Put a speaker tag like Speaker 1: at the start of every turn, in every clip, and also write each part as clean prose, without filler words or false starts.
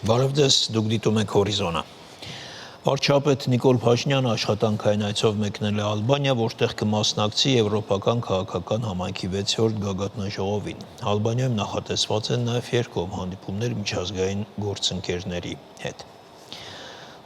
Speaker 1: Բարև ձեզ, դուք դիտում եք Հորիզոնը։ Վարչապետ Նիկոլ Փաշինյանը աշխատանքային այցով մեկնել է Ալբանիա, որտեղ կմասնակցի Եվրոպական քաղաքական համայնքի 6-րդ գագաթնաժողովին։ Ալբանիայում նախատեսված են նաև երկկողմ հանդիպումներ միջազգային գործընկերների հետ։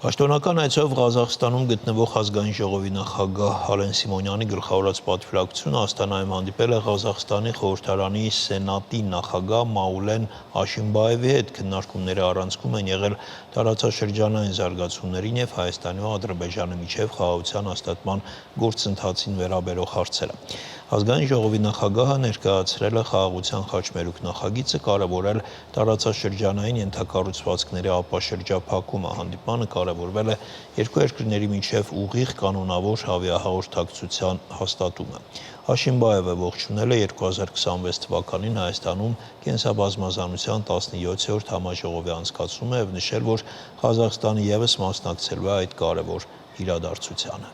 Speaker 1: Պաշտոնական այցով Ղազախստանում գտնվող ազգային ժողովի նախագահ Ալեն Սիմոնյանի գլխավորած պատվիրակությունը Աստանայում հանդիպել է Ղազախստանի խորհրդարանի սենատի նախագահ Մաուլեն Աշիմբաևի հետ։ Քննարկումների առանցքում են եղել տարածաշրջանային զարգացումներին եւ Հայաստանի ու Ադրբեջանի միջև խաղաղության հաստատման գործընթացին վերաբերող հարցերը։ Ազգային ժողովի նախագահը ներկայացրել է խաղաղության խաչմերուկ նախագիծը, կարևորել տարածաշրջանային ենթակառուցվածքների ապաշրջափակումը։ Հանդիպանը կարևորվել է երկու երկրների միջև ուղիղ կանոնավոր հավիահաղորդակցության հաստատումը։ Աշիմբաևը ողջունել է 2026 թվականին Հայաստանում կենսաբազմազանության 17-րդ համաժողովի անցկացումը եւ նշել, որ Ղազախստանը եւս մասնակցելու է այդ կարևոր իրադարձությանը։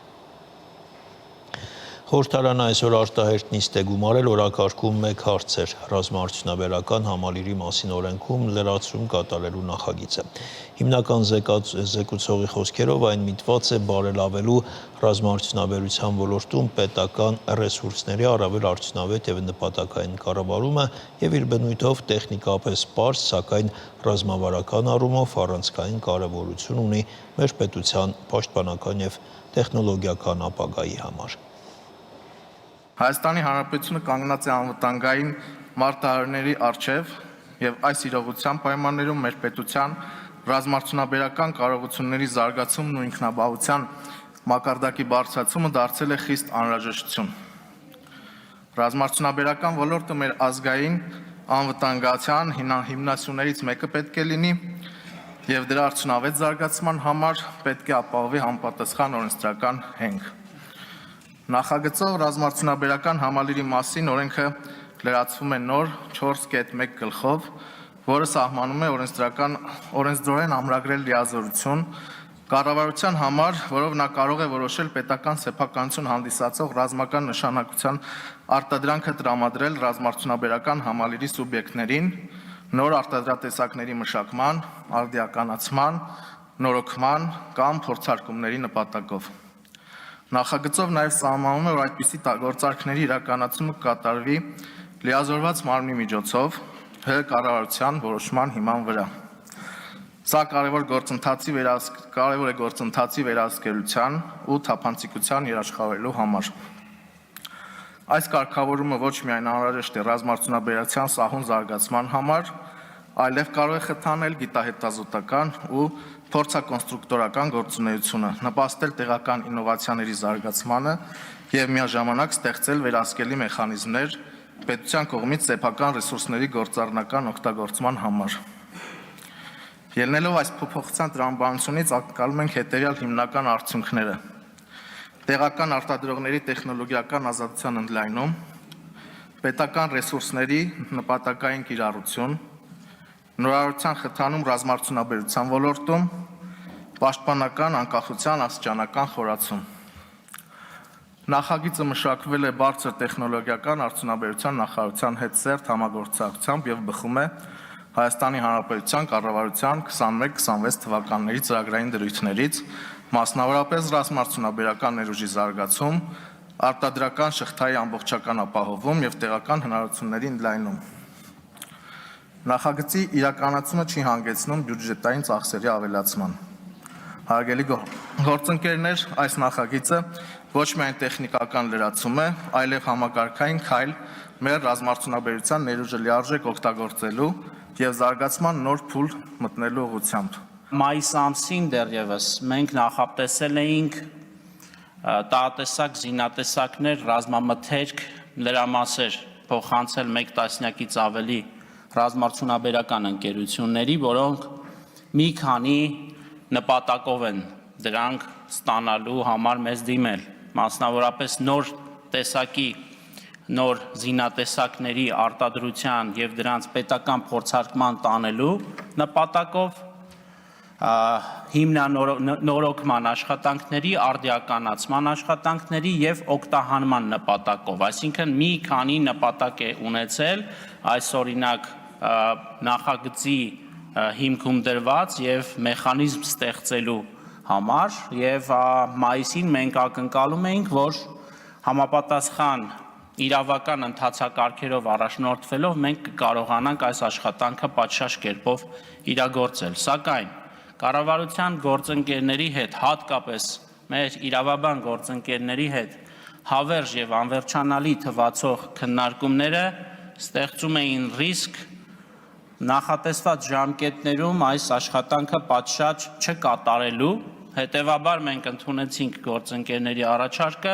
Speaker 1: Խորհրդարանը այսօր արտահերտ նիստ է գումարել օրակարգում մեկ հարցեր ռազմաարդյունաբերական համալիրի մասին օրենքում լրացում կատարելու նախագիծը։ Հիմնական զեկուցողի խոսքերով այն միտված է բարելավելու ռազմաարդյունաբերության ոլորտում պետական ռեսուրսների առավել արդյունավետ եւ նպատակային կառավարումը եւ իր բնույթով տեխնիկապես պարզ, սակայն ռազմավարական առումով առանցքային կարեւորություն ունի մեր պետության պաշտպանական եւ տեխնոլոգիական ապագայի համար։
Speaker 2: Հայաստանի Հանրապետությունը կանգնած է անվտանգային մարտահրավերների առջև եւ այս իրողության պայմաններում մեր պետության ռազմաարդյունաբերական կարողությունների զարգացումն ու ինքնաբավության մակարդակի բարձրացումը դարձել է խիստ անհրաժեշտություն։ Ռազմաարդյունաբերական ոլորտը մեր ազգային անվտանգության հիմնասյուներից մեկը պետք է լինի եւ դրա արդյունավետ զարգացման համար պետք է ապահովի համապատասխան օրենսդրական հենք։ Նախագծով ռազմաարդյունաբերական համալիրի մասին օրենքը լրացվում է նոր 4.1 գլխով, որը սահմանում է օրենսդրորեն ամրագրել լիազորություն կառավարության համար, որով նա կարող է որոշել պետական սեփականություն հանդիսացող ռազմական նշանակության արտադրանքը տրամադրել ռազմաարդյունաբերական համալիրի սուբյեկտներին նոր արտադրատեսակների մշակման, արդիականացման, նորոգման կամ փորձարկումների նպատակով։ Նախագծով նաև սահմանում է, որ այդպիսի գործարքների իրականացումը կատարվի լիազորված մարմնի միջոցով կառավարության որոշման հիման վրա։ Սա կարևոր է գործընթացի վերահսկելիության ու թափանցիկության երաշխավորելու համար։ Այս կարգավորումը ոչ միայն անհրաժեշտ է ռազմաարդյունաբերության սահուն զարգացման համար, այլև կարող է խթանել գիտահետազոտական ու փորձակոնստրուկտորական գործունեությունը, նպաստել տեղական ինովացիաների զարգացմանը եւ միաժամանակ ստեղծել վերահսկելի մեխանիզմներ պետության կողմից սեփական ռեսուրսների գործառնական օգտագործման համար։ Ելնելով այս փոփոխության տրամաբանությունից ակնկալում ենք հետեւյալ հիմնական արդյունքները. տեղական արտադրողների տեխնոլոգիական ազատության ընդլայնում, պետական ռեսուրսների նպատակային կիրառություն, նորարարության խթանում ռազմաարդյունաբերության ոլորտում, պաշտպանական անկախության աստիճանական խորացում։ Նախագիծը մշակվել է բարձր տեխնոլոգիական արդյունաբերության նախարարության հետ սերտ համագործակցությամբ եւ բխում է Հայաստանի Հանրապետության կառավարության 21-26 թվականների ծրագրային դրույթներից, մասնավորապես ռազմաարդյունաբերական ներուժի զարգացում, արտադրական շղթայի ամբողջական ապահովում եւ տեղական հնարավորությունների ընդլայնում։ Նախագծի իրականացումը չի հանգեցնում բյուջետային ծախսերի ավելացման։ Հարգելի գործընկերներ, այս նախագիծը ոչ միայն տեխնիկական լրացում է, այլև համակարգային քայլ մեր ռազմաարդյունաբերության ներուժը լիարժեք օգտագործելու եւ զարգացման նոր փուլ մտնելու ուղղությամբ։
Speaker 3: Մայիս ամսին դեռևս մենք նախատեսել էինք տարատեսակ զինատեսակներ, ռազմամթերք, լրամասեր փոխանցել 1 տասնյակից ավելի ռազմաարդյունաբերական ընկերությունների, որոնք մի քանի նպատակով են դրանք ստանալու համար մեզ դիմել, մասնավորապես նոր տեսակի նոր զինատեսակների արտադրության եւ դրանց պետական փորձարկման տանելու նպատակով, հիմնանորոգման աշխատանքների, արդիականացման աշխատանքների եւ օգտահանման նպատակով, այսինքն մի քանի նպատակ է ունեցել, այս օրինակ նախագծի հիմքում դրված եւ մեխանիզմ ստեղծելու համար եւ մայիսին մենք ակնկալում էինք, որ համապատասխան իրավական ընթացակարգերով առաջնորդվելով մենք կկարողանանք այս աշխատանքը պատշաճ կերպով իրագործել, սակայն կառավարության գործընկերների հետ, հատկապես մեր իրավաբան գործընկերների հետ հավերժ եւ անվերջանալի թվացող քննարկումները ստեղծում էին ռիսկ նախատեսված ժամկետներում այս աշխատանքը պատշաճ չկատարելու, հետևաբար մենք ընդունեցինք գործընկերների առաջարկը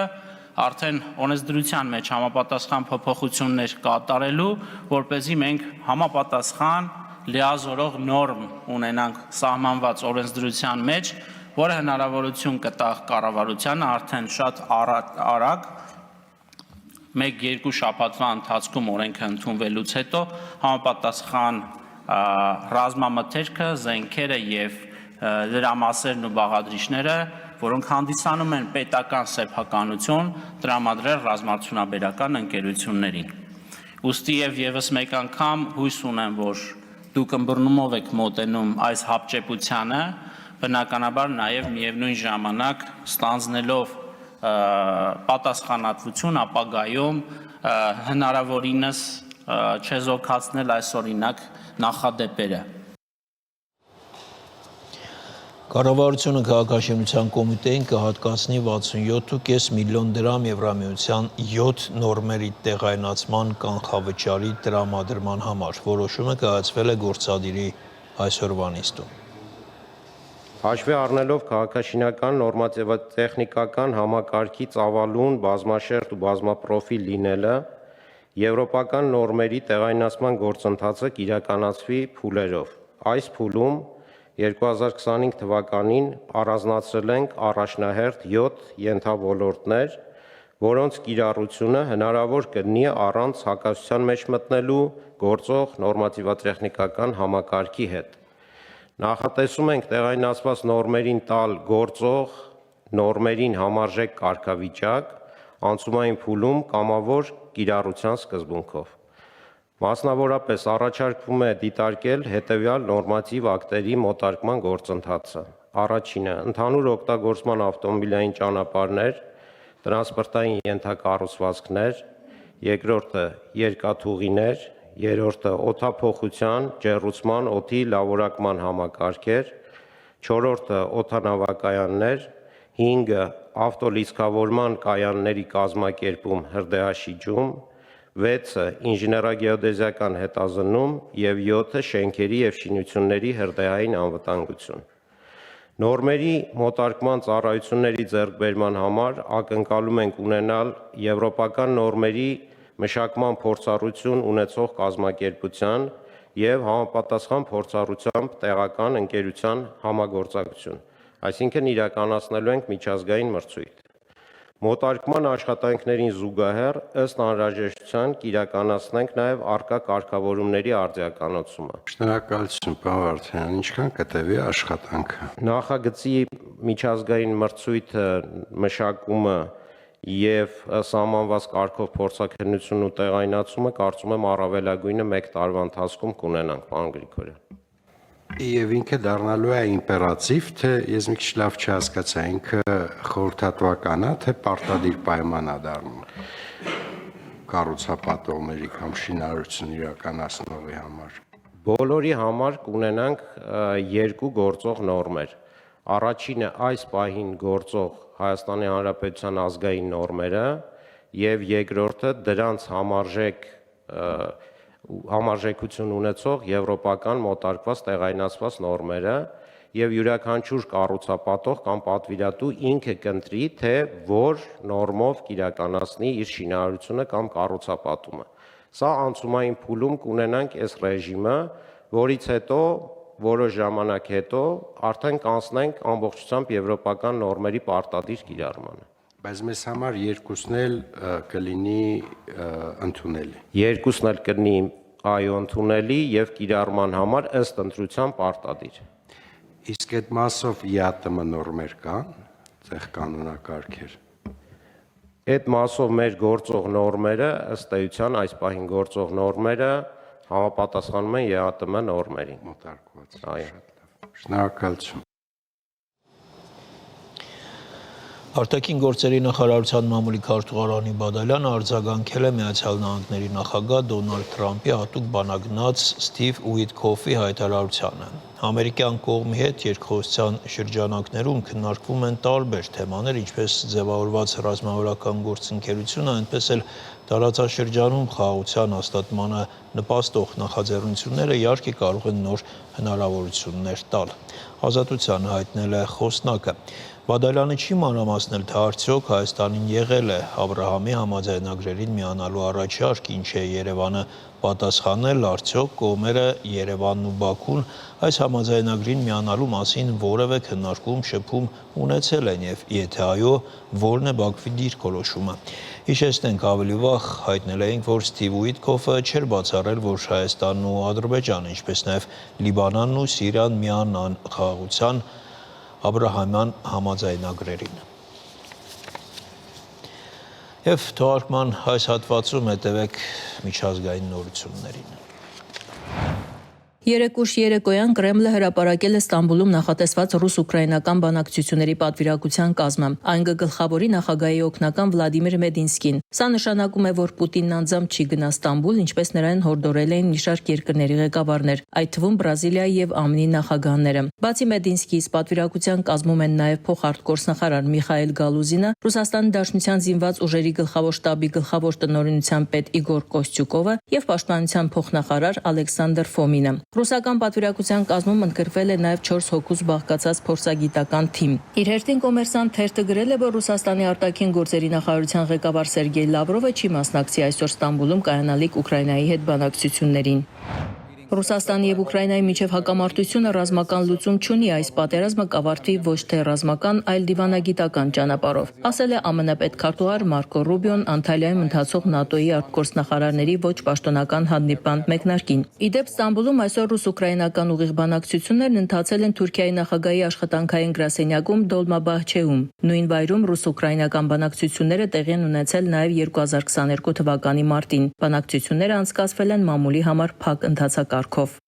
Speaker 3: արդեն օրենսդրության մեջ համապատասխան փոփոխություններ կատարելու, որպեսզի մենք համապատասխան լիազորող նորմ ունենանք սահմանված օրենսդրության մեջ, որը հնարավորություն կտա կառավարությանը արդեն շատ արագ 1-2 շաբաթվա ընթացքում օրենքը ընդունվելուց հետո համապատասխան ռազմամթերքը, զենքերը եւ լրամասերն ու բաղադրիչները, որոնք հանդիսանում են պետական սեփականություն, տրամադրել ռազմարդյունաբերական ընկերություններին։ Ուստի եւ եւս մեկ անգամ հույս ունեմ, որ դուք ըմբռնումով եք մոտենում այս հապճեպությանը, բնականաբար նաեւ միևնույն ժամանակ ստանձնելով պատասխանատվություն ապագայում հնարավորինս չեզոքացնել այս օրինակ նախադեպերը։
Speaker 1: Կառավարությունը քաղաքաշինության կոմիտեին կհատկացնի 67.5 միլիոն դրամ Եվրամիության 7 նորմերի տեղայնացման կանխավճարի տրամադրման համար։ Որոշումը կայացվել է գործադիրի այսօրվա նիստում։
Speaker 4: Հաշվի առնելով քաղաքաշինական նորմատիվատեխնիկական համակարգի ծավալուն, բազմաշերտ ու բազմապրոֆիլ լինելը, եվրոպական նորմերի տեղայնացման գործընթացը կիրականացվի փուլերով։ Այս փուլում 2025 թվականին առանձնացրել ենք առաջնահերթ 7 ենթաոլորտներ, որոնց կիրառությունը հնարավոր կլինի առանց հակասության մեջ մտնելու գործող նորմատիվատեխնիկական համակարգի հետ։ Նախատեսում ենք տեղայնացված նորմերին տալ գործող նորմերին համարժեք կարգավիճակ, անցումային փուլում կամավոր կիրառության սկզբունքով։ Մասնավորապես առաջարկվում է դիտարկել հետևյալ նորմատիվ ակտերի մոտարկման գործընթացը։ Առաջինը՝ ընդհանուր օգտագործման ավտոմոբիլային ճանապարհներ, տրանսպորտային ենթակառուցվածքներ, երկրորդը՝ երկաթուղիներ, երրորդը՝ օդափոխության, ջեռուցման, օդի լավորակման համակարգեր, չորրորդը՝ օդանավակայաններ, 5-ը՝ ավտոլիցքավորման կայանների կազմակերպում, հրդեհաշիջում, 6-ը ինժեներագեոդեզիական հետազննում և 7-ը շենքերի և շինությունների հրդեհային անվտանգություն։ Նորմերի մոտարկման ծառայությունների ձեռքբերման համար ակնկալում ենք ունենալ եվրոպական նորմերի մշակման փորձառություն ունեցող կազմակերպության և համապատասխան փորձառությամբ տեղական ընկերության համագործակցություն, այսինքն իրականացնելու ենք միջազգային մրցույթ։ Մոտարկման աշխատանքներին զուգահեռ ըստ անհրաժեշտության կիրականացնենք նաև առկա կարգավորումների արդիականացումը։
Speaker 5: Շնորհակալություն, պարոն Վարդանյան, ինչքան կտևի աշխատանքը։
Speaker 4: Նախագծի միջազգային մրցույթը մշակումը եւ սահմանված կարգով փորձաքննությունն ու տեղայնացումը կարծում եմ առավելագույնը 1 տարվա ընթացքում կունենանք, պարոն Գրիգորյան։
Speaker 5: Եվ ինքը դառնալու է իմպերատիվ, թե ես մի քիչ լավ չհասկացա, ինքը խորհրդատվական է, թե պարտադիր պայման է դառնում կառուցապատողների կամ շինարարություն իրականացնողի համար։
Speaker 4: Բոլորի համար կունենանք 2 գործող նորմեր։ Առաջինը այս պահին գործող Հայաստանի Հանրապետության ազգային նորմերը եւ երկրորդը դրանց համարժեքություն ունեցող եվրոպական մոտարկված տեղայնացված նորմերը եւ յուրաքանչյուր կառուցապատող կամ պատվիրատու ինքը կընտրի, թե որ նորմով կիրականացնի իր շինարարությունը կամ կառուցապատումը։ Սա անցումային փուլում կունենանք այս ռեժիմը, որից հետո որոշ ժամանակ հետո արդեն կանցնենք ամբողջությամբ եվրոպական նորմերի պարտադիր կիրառմանը։
Speaker 5: Բայց մեզ համար երկուսն էլ կլինի ընդունելի։
Speaker 4: Երկուսն էլ կլինի այո ընդունելի եւ կիրառման համար ըստ ընտրության պարտադիր։
Speaker 5: Իսկ այդ մասով ԵԱՏՄ նորմեր կան, ցեղ կանոնակարգեր։
Speaker 4: Այդ մասով մեր գործող նորմերը ըստ էության այս պահին գործող նորմերը Համապատասխանում են ԵԱՏՄ նորմերին։
Speaker 5: Մոտարկված։
Speaker 4: Այո։
Speaker 5: Շնորհակալություն։
Speaker 1: Արտաքին գործերի նախարարության մամուլի քարտուղար Անի Բադալյանը արձագանքել է Միացյալ Նահանգների նախագահ Դոնալդ Թրամփի հատուկ բանագնաց Սթիվ Ուիտքոֆի հայտարարությանը։ Ամերիկյան կողմի հետ երկխոսության շրջանակներում քննարկվում են տարբեր թեմաներ, ինչպես ձևավորված ռազմավարական գործընկերությունը, այնպես էլ տարածաշրջանում խաղաղության հաստատմանը նպաստող նախաձեռնությունները իհարկե կարող են նոր հնարավորություններ տալ։ Ազատության հայտնել է խոսնակը։ Բադալյանը չի մանրամասնել, թե արդյոք Հայաստանին եղել է Աբրահամի համաձայնագրերին միանալու առաջարկ, ինչ է Երևանը պատասխանել, արդյոք կողմերը Երևանն ու Բաքուն այս համաձայնագրին միանալու մասին որևէ քննարկում, շփում ունեցել են եւ եթե այո, որն է Բաքվի դիրքորոշումը։ Հիշեցնենք, ավելի վաղ հայտնել էինք, որ Սթիվ Ուիտքոֆը չէր բացառել, որ Հայաստանն ու Ադրբեջանը, ինչպես նաեւ Լիբանանն ու Սիրիան միանան խաղաղության Աբրահամյան համաձայնագրերին։ Եվ թողարկման այս հատվածում հետևեք միջազգային նորություններին։
Speaker 6: Երեկուշ երեկոյան Կրեմլը հրապարակել է Ստամբուլում նախատեսված ռուս-ուկրաինական բանակցությունների պատվիրակության կազմը։ Այն գլխավորի նախագահի օգնական Վլադիմիր Մեդինսկին։ Սա նշանակում է, որ Պուտինն անձամբ չի գնա Ստամբուլ, ինչպես նրան հորդորել էին մի շարք երկրների ղեկավարներ, այդ թվում Բրազիլիայի եւ ԱՄՆ-ի նախագահները։ Բացի Մեդինսկիից պատվիրակության կազմում են նաեւ փոխարտգործնախարար Միխայել Գալուզինը, Ռուսաստանի Դաշնության զինված ուժերի գլխավոր շտաբի գլխավոր տնօրինության պետ Իգոր Կոստյուկովը եւ պաշտպանության փոխնախարար Ալեքսանդր Ֆոմինը։ Ռուսական պատվիրակության կազմում ընդգրկվել է նաև 4 հոգուց բաղկացած փորձագիտական թիմ։ Իր հերթին Կոմերսանտ թերթը գրել է, որ Ռուսաստանի արտաքին գործերի նախարարության ղեկավար Սերգեյ Լավրովը չի մասնակցի այսօր Ստամբուլում կայանալիք Ուկրաինայի հետ բանակցություններին։ Ռուսաստանի եւ Ուկրաինայի միջև հակամարտությունը ռազմական լուծում չունի, այս պատերազմը կավարտվի ոչ թե ռազմական, այլ դիվանագիտական ճանապարհով, ասել է ԱՄՆ պետքարտուղար Մարկո Ռուբիոն Անտալիայում ընթացող ՆԱՏՕ-ի արտգործնախարարների ոչ պաշտոնական հանդիպման մեկնարկին։ Իդեպ Ստամբուլում այսօր ռուս-ուկրաինական ուղիղ բանակցություններն ընթացել են Թուրքիայի նախագահի աշխատանքային գրասենյակում Դոլմաբահչեում։ Նույն վայրում ռուս-ուկրաինական բանակցությունները տեղի են ունեցել նաև 2022 թվականի մարտին։ Բանակցությունները անցկացվել են մամուլի համար փակ ընթացակարգով։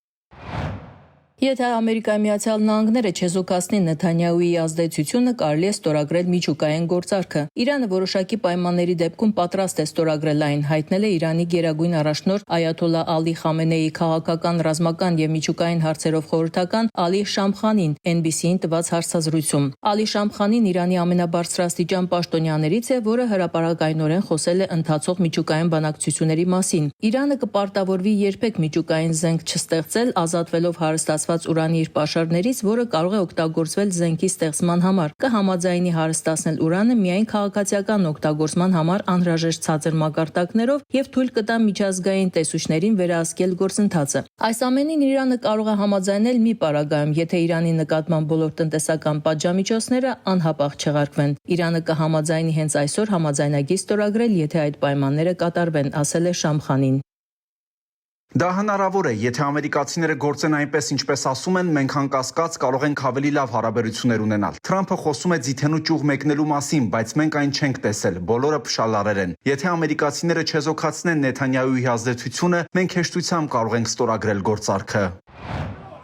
Speaker 6: Եթե Ամերիկայի Միացյալ Նահանգները չեզոքացնի Նեթանյահուի ազդեցությունը, կարելի է ստորագրել միջուկային գործարքը։ Իրանը որոշակի պայմանների դեպքում պատրաստ է ստորագրել այն, հայտնել է Իրանի գերագույն առաջնորդ Այաթոլլա Ալի Խամենեիի քաղաքական, ռազմական եւ միջուկային հարցերով խորհրդական Ալի Շամխանին NBC-ին տված հարցազրույցում։ Ալի Շամխանին Իրանի ամենաբարձրաստիճան պաշտոնյաներից է, որը հրապարակայնորեն խոսել է ընթացող միջուկային բանակցությունների մասին։ Իրանը կպարտավորվի երբեք միջուկային զենք չստեղծել, ազատվելով հարստացված ուրանի իր պաշարներից, որը կարող է օգտագործվել զենքի ստեղծման համար, կհամաձայնի հարստացնել ուրանը միայն քաղաքացիական օգտագործման համար անհրաժեշտ ցածր մակարդակներով եւ թույլ կտա միջազգային տեսուչներին վերահսկել գործընթացը։ Այս ամենին Իրանը կարող է համաձայնել մի պարագայում, եթե Իրանի նկատմամբ բոլոր տնտեսական պատժամիջոցները անհապաղ չեղարկվեն։ Իրանը կհամաձայնի հենց այսօր համաձայնագիր ստորագրել, եթե այդ պայմանները կատարվեն, ասել է Շամխանին։
Speaker 7: Դա հնարավոր է, եթե ամերիկացիները գործեն այնպես, ինչպես ասում են, մենք անկասկած կարող ենք ավելի լավ հարաբերություններ ունենալ։ Թրամփը խոսում է ձիթենու ճյուղ մեկնելու մասին, բայց մենք այն չենք տեսել, բոլորը փշալարեր են։ Եթե ամերիկացիները չեզոքացնեն Նեթանյահուի ազդեցությունը, մենք հեշտությամբ կարող ենք ստորագրել գործարքը։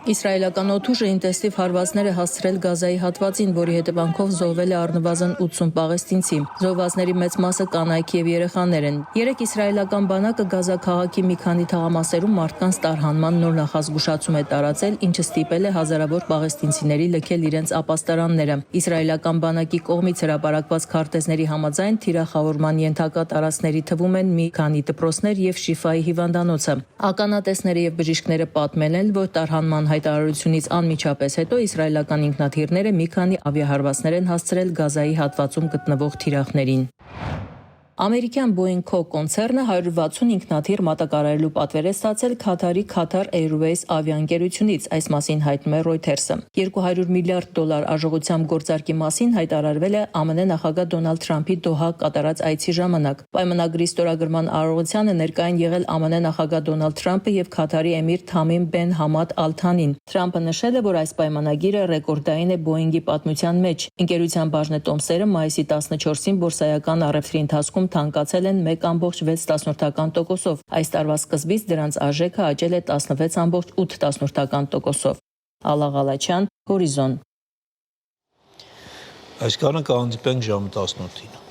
Speaker 6: Իսրայելական օդուժը ինտենսիվ հարվածներ է հասցրել Գազայի հատվածին, որի հետևանքով զոհվել է առնվազն 80 պաղեստինցի։ Զոհվածների մեծ մասը կանայք եւ երեխաներ են։ Երեք իսրայելական բանակը Գազա քաղաքի մի քանի թաղամասերում մարդկանց տարհանման նոր նախազգուշացում է տարածել, ինչը ստիպել է հազարավոր պաղեստինցիների լքել իրենց ապաստարանները։ Իսրայելական բանակի կողմից հրապարակված քարտեզների համաձայն թիրախավորման ենթակա տարածքների թվում են մի քանի դպրոցներ եւ Շիֆայի հիվանդանոցը։ Ականատեսները եւ բժիշկները պատմել են, որ տարհանման հայտարարությունից անմիջապես հետո իսրայելական ինքնաթիռները մի քանի ավիահարվածներ են հասցրել Գազայի հատվածում գտնվող թիրախներին։ Ամերիկյան Boeing Co. կոնցեռնը 160 ինքնաթիռ մատակարարելու պատվեր է ստացել Քաթարի Qatar Airways ավիաընկերությունից, այս մասին հայտնում է Reuters-ը։ $200 միլիարդ արժողությամբ գործարքի մասին հայտարարվել է ԱՄՆ նախագահ Դոնալդ Թրամփի Դոհա կատարած այցի ժամանակ։ Պայմանագրի ստորագրման արարողությանը ներկա են եղել ԱՄՆ նախագահ Դոնալդ Թրամփը եւ Քաթարի էմիր Թամիմ Բեն Համադ Ալ Թանին։ Թրամփը նշել է, որ այս պայմանագիրը ռեկորդային է Boeing-ի պատմության մեջ։ Ընկերության բաժնետոմսերը մայիսի 14-ին բորսայական առևտրի ընթացքում թանկացել են 1,6%-ով։ Այս տարվա սկզբից դրանց արժեքը աճել է 16,8%-ով։ Ալա Ղալաչյան, Հորիզոն։
Speaker 1: Այս կանը կհանդիպենք ժամը 18-ին։